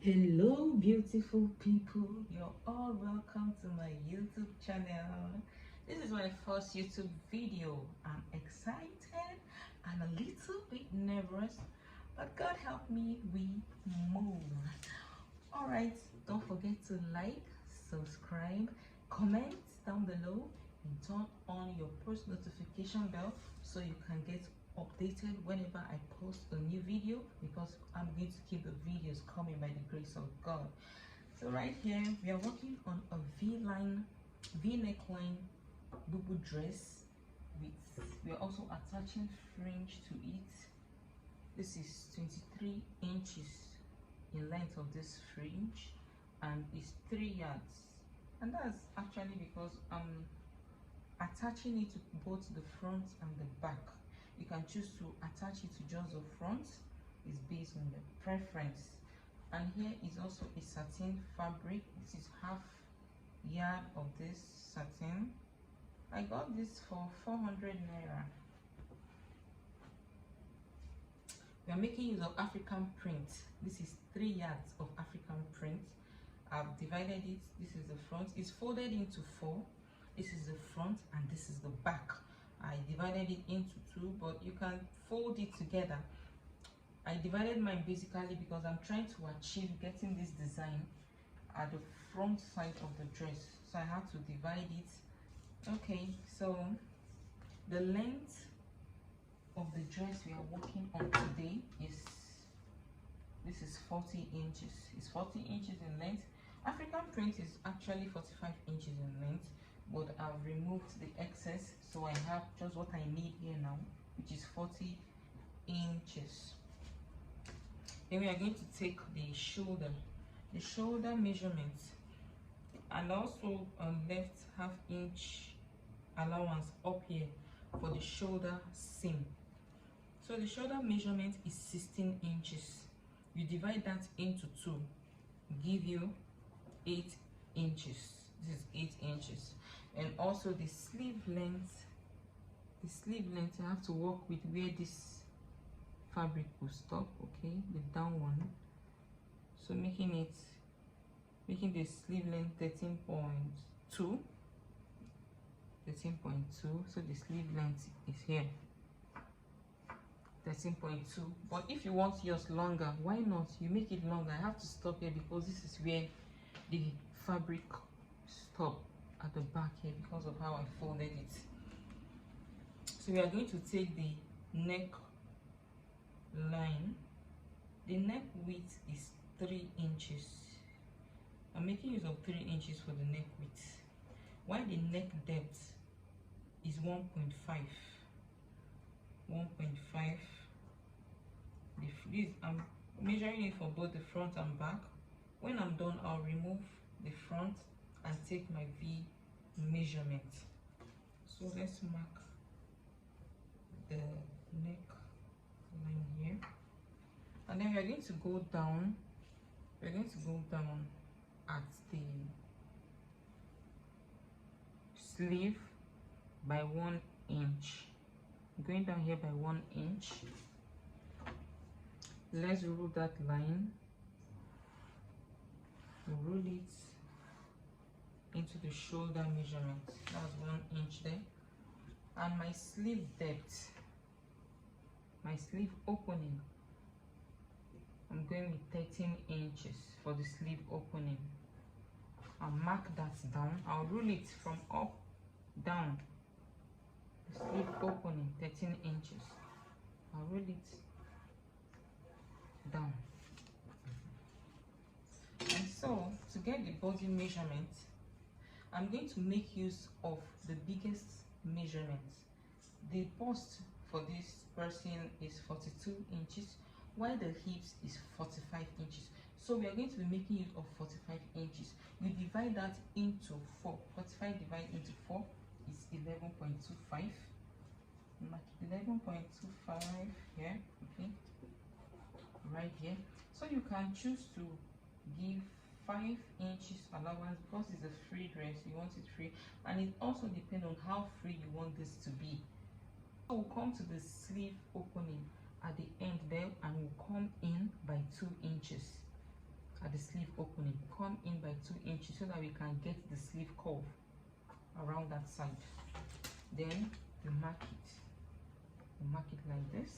Hello beautiful people, you're all welcome to my YouTube channel. This is my first YouTube video. I'm excited and a little bit nervous, but God help me, we move. All right, don't forget to like, subscribe, comment down below, and turn on your post notification bell so you can get updated whenever I post a new video, because I'm going to keep the videos coming by the grace of God. So right here we are working on a V-neckline bubu dress. We are also attaching fringe to it. This is 23 inches in length of this fringe and it's 3 yards, and that's actually because I'm attaching it to both the front and the back. You can choose to attach it to just the front, it's based on your preference. And here is also a satin fabric. This is half yard of this satin. I got this for 400 naira. We are making use of African print. This is 3 yards of African print. I've divided it. This is the front. It's folded into 4. This is the front and this is the back. I divided it into 2, but you can fold it together. I divided mine basically because I'm trying to achieve getting this design at the front side of the dress, so I have to divide it. Okay, so the length of the dress we are working on today is, this is 40 inches. It's 40 inches in length. African print is actually 45 inches in length, but I've removed the excess, so I have just what I need here now, which is 40 inches. Then we are going to take the shoulder measurement, and also left ½ inch allowance up here for the shoulder seam. So the shoulder measurement is 16 inches. You divide that into 2, give you 8 inches. This is 8 inches. And also the sleeve length, I have to work with where this fabric will stop, okay, the down one. So making the sleeve length 13.2, so the sleeve length is here 13.2. but if you want yours longer, why not, you make it longer. I have to stop here because this is where the fabric stop at the back here because of how I folded it. So we are going to take the neck line. The neck width is 3 inches. I'm making use of 3 inches for the neck width, while the neck depth is 1.5. I'm measuring it for both the front and back. When I'm done, I'll remove the front and take my V measurement. So let's mark the neck line here, and then we're going to go down. At the sleeve by 1 inch. Going down here by 1 inch. Let's rule that line. Roll it into the shoulder measurement. That's 1 inch there. And my sleeve depth, my sleeve opening, I'm going with 13 inches for the sleeve opening. I'll mark that down. I'll rule it from up down. The sleeve opening 13 inches. I'll roll it down. And so to get the body measurement, I'm going to make use of the biggest measurement. The bust for this person is 42 inches, while the hips is 45 inches. So we are going to be making use of 45 inches. You divide that into 4. 45 divided into 4 is 11.25. Mark 11.25 here, okay, right here. So you can choose to give 5 inches allowance because it's a free dress. You want it free, and it also depends on how free you want this to be. So we'll come to the sleeve opening at the end there, and we'll come in by 2 inches. at the sleeve opening, come in by 2 inches so that we can get the sleeve curve around that side. Then you mark it. You mark it like this,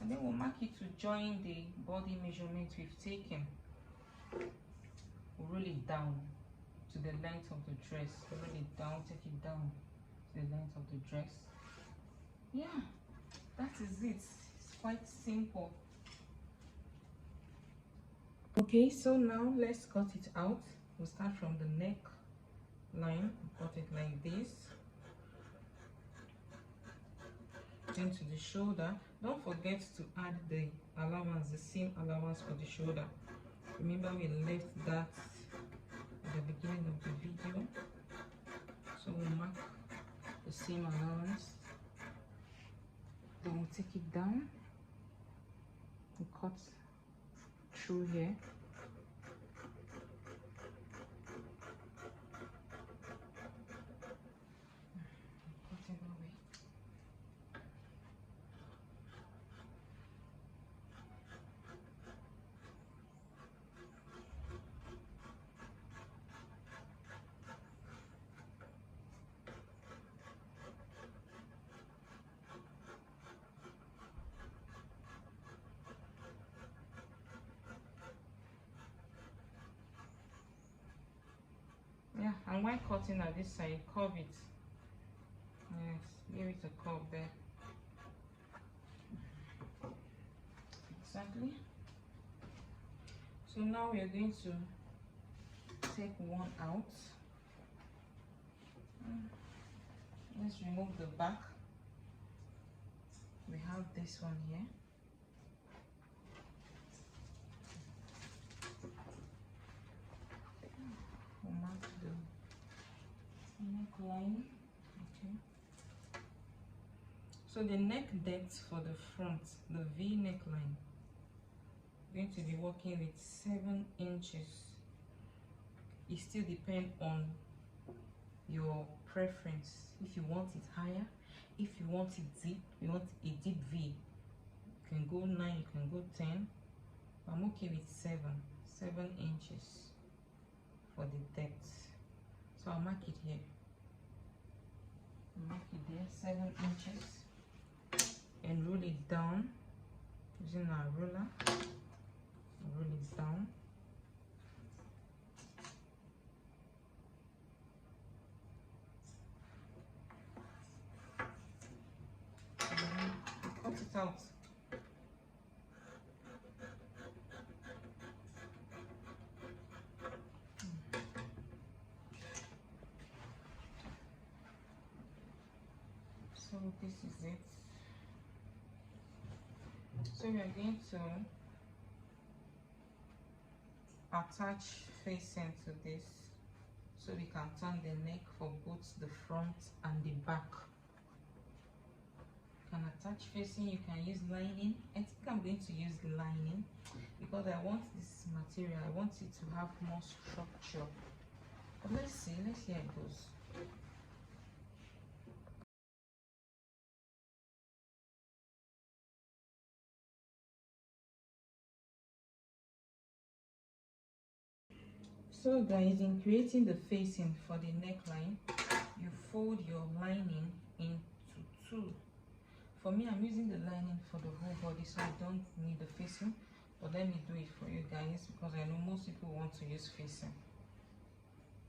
and then we'll mark it to join the body measurement we've taken. We'll roll it down to the length of the dress. Roll it down, take it down to the length of the dress. Yeah, that is it. It's quite simple. Okay, so now let's cut it out. We'll start from the neck line, cut it like this. Then to the shoulder, don't forget to add the allowance, the seam allowance for the shoulder. Remember we left that at the beginning of the video, so we'll mark the seam allowance. Then we'll take it down, we'll cut through here. Yeah, and when cutting at this side, curve it. Yes, give it a curve there. Exactly. So now we are going to take one out. Let's remove the back. We have this one here. We'll mark the neckline. Okay. So the neck depth for the front, the V neckline, going to be working with 7 inches. It still depends on your preference. If you want it higher, if you want it deep, you want a deep V, you can go 9, you can go 10. I'm okay with 7 inches for the depth. So I'll mark it here. Mark it there, 7 inches, and roll it down using our roller. Roll it down. And then cut it out. So this is it. So we are going to attach facing to this, so we can turn the neck for both the front and the back. You can attach facing, you can use lining. I think I'm going to use lining because I want this material, I want it to have more structure. But let's see how it goes. So guys, in creating the facing for the neckline, you fold your lining into 2. For me, I'm using the lining for the whole body, so I don't need the facing, but let me do it for you guys because I know most people want to use facing.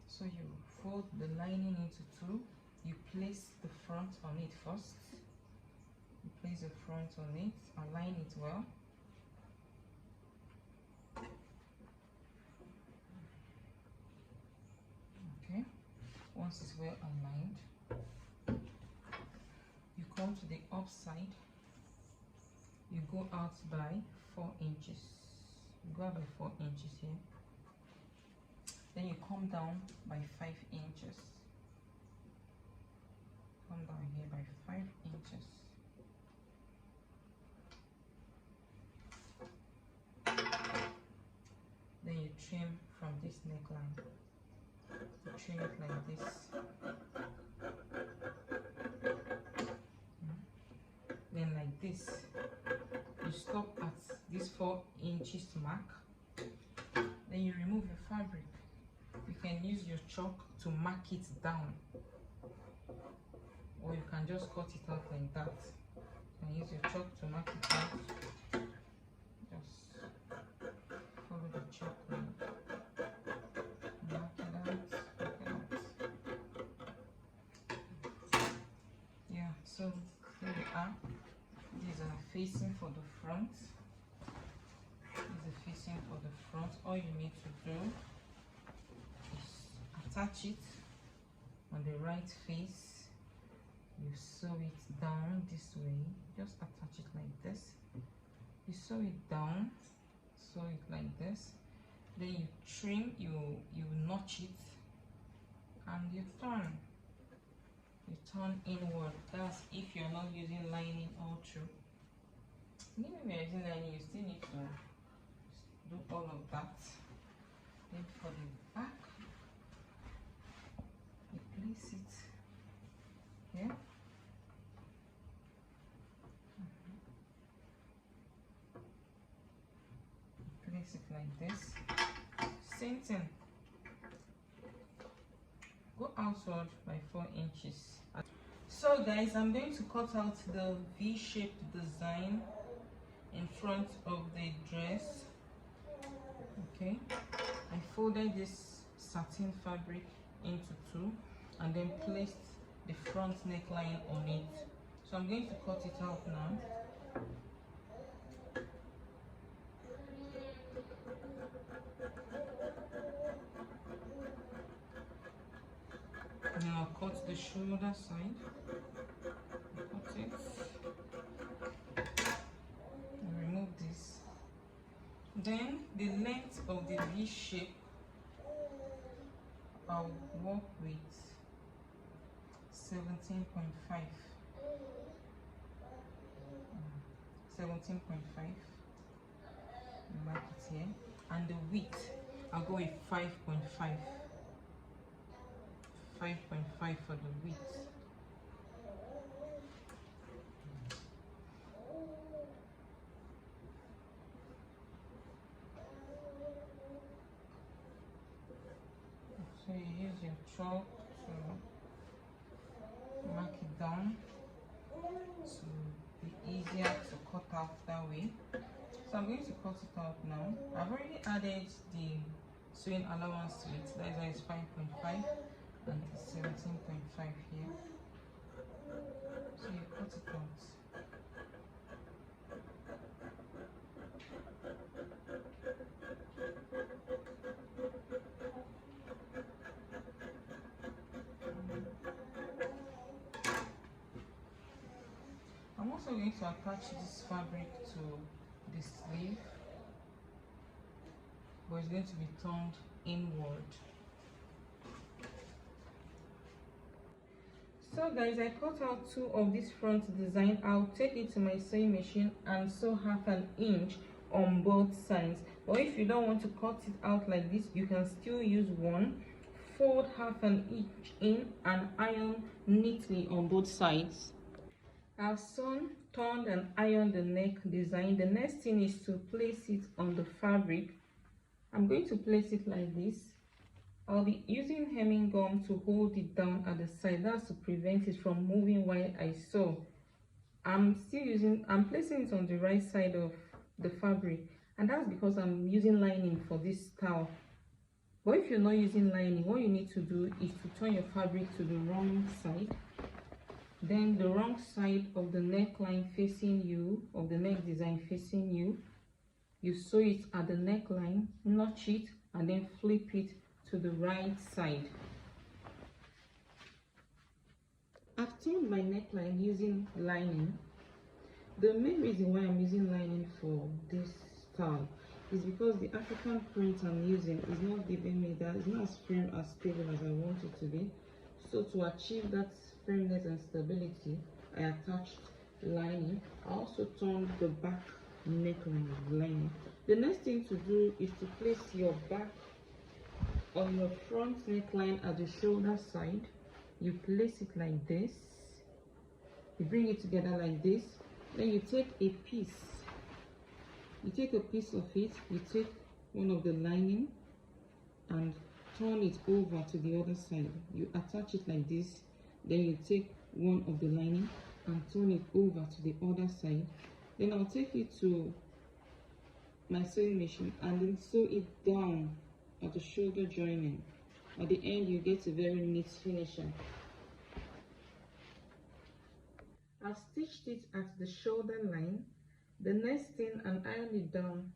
So you fold the lining into 2. You place the front on it first. You place the front on it, align it well. Once it's well aligned, you come to the upside, you go out by 4 inches. You go out by 4 inches here. Then you come down by 5 inches. Come down here by 5 inches. Then you trim from this neckline. You trim it like this. Then like this. You stop at this 4 inches mark. Then you fabric. You can use your chalk to mark it down, or you can just cut it out like that. You can use your chalk to mark it out. Just follow the chalk line. Mark it out. Mark it out. Yeah, so here we are. These are facing for the front. These are facing for the front. All you need to do is attach it on the right face. You sew it down this way. Just attach it like this. You sew it down, sew it like this. Then you trim, you notch it, and you turn. You turn inward. That's if you're not using lining all through. Even if you're using lining, you still need to do all of that. Then for the back, you place it here. Place it like this. Same thing. Go outward by 4 inches. So guys, I'm going to cut out the V-shaped design in front of the dress. Okay, I folded this satin fabric into 2 and then placed the front neckline on it. So I'm going to cut it out now. Now cut the shoulder side. Cut it. And remove this. Then the length of the V shape, I'll work with 17.5. 17.5. Mark it here. And the width, I'll go with 5.5. 5.5 for the width. So you use your chalk to mark it down to be easier to cut out that way. So I'm going to cut it out now. I've already added the sewing allowance to it. That is why it's 5.5 and it's 17.5 here. So you cut it out. I'm also going to attach this fabric to the sleeve, but it's going to be turned inward. So guys, I cut out 2 of this front design. I'll take it to my sewing machine and sew 1/2 inch on both sides. Or if you don't want to cut it out like this, you can still use one. Fold 1/2 inch in and iron neatly on both sides. I've sewn, turned and ironed the neck design. The next thing is to place it on the fabric. I'm going to place it like this. I'll be using hemming gum to hold it down at the side. That's to prevent it from moving while I sew. I'm placing it on the right side of the fabric, and that's because I'm using lining for this style. But if you're not using lining, what you need to do is to turn your fabric to the wrong side. Then the wrong side of the neckline facing you, of the neck design facing you, you sew it at the neckline, notch it, and then flip it to the right side. I've turned my neckline using lining. The main reason why I'm using lining for this style is because the African print I'm using is not giving me that, it's not as firm, as stable as I want it to be. So to achieve that firmness and stability, I attached lining. I also turned the back neckline with lining. The next thing to do is to place your back on your front neckline at the shoulder side. You place it like this. You bring it together like this. Then you take a piece. You take a piece of it. You take one of the lining and turn it over to the other side. You attach it like this, then you take one of the lining and turn it over to the other side. Then I'll take it to my sewing machine and then sew it down at the shoulder joining. At the end, you get a very neat finisher. I've stitched it at the shoulder line. The next thing, and iron it down.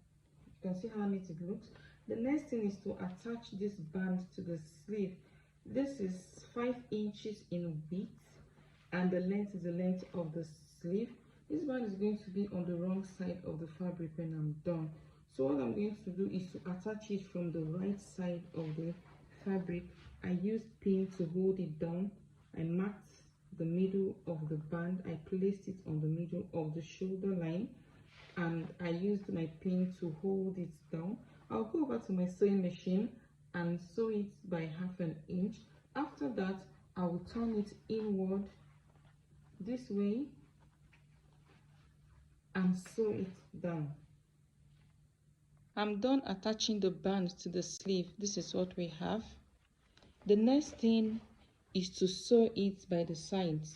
You can see how neat it looks. The next thing is to attach this band to the sleeve. This is 5 inches in width, and the length is the length of the sleeve. This band is going to be on the wrong side of the fabric when I'm done. So what I'm going to do is to attach it from the right side of the fabric. I used pin to hold it down. I marked the middle of the band. I placed it on the middle of the shoulder line, and I used my pin to hold it down. I'll go over to my sewing machine and sew it by 1/2 inch. After that, I will turn it inward this way and sew it down. I'm done attaching the band to the sleeve. This is what we have. The next thing is to sew it by the sides.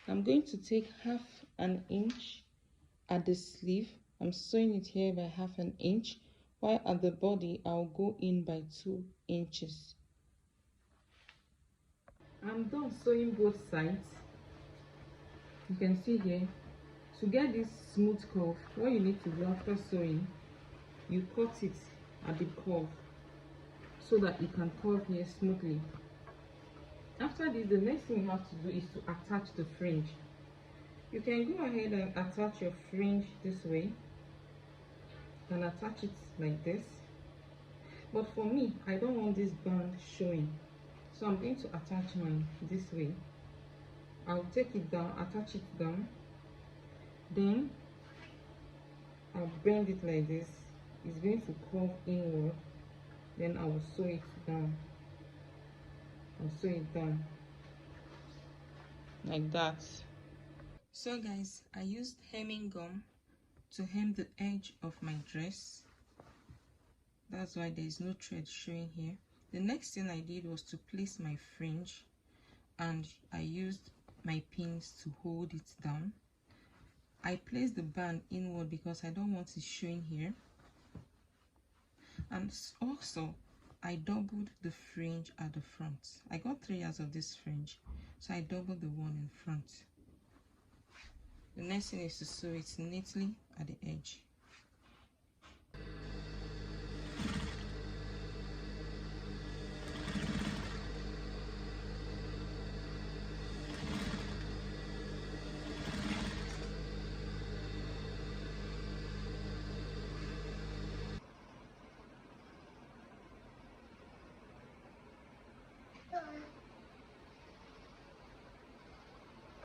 I'm going to take 1/2 inch at the sleeve. I'm sewing it here by 1/2 inch, while at the body I'll go in by 2 inches. I'm done sewing both sides. You can see here, to get this smooth curve, what you need to do after sewing, you cut it at the curve so that it can curve here smoothly. After this, the next thing you have to do is to attach the fringe. You can go ahead and attach your fringe this way and attach it like this, but for me, I don't want this band showing, so I'm going to attach mine this way. I'll take it down, attach it down, then I'll bend it like this. It's going to curve inward, then I will sew it down. I'll sew it down like that. So guys, I used hemming gum to hem the edge of my dress. That's why there is no thread showing here. The next thing I did was to place my fringe, and I used my pins to hold it down. I placed the band inward because I don't want it showing here, and also I doubled the fringe at the front. I got 3 yards of this fringe, so I doubled the one in front. The next thing is to sew it neatly at the edge.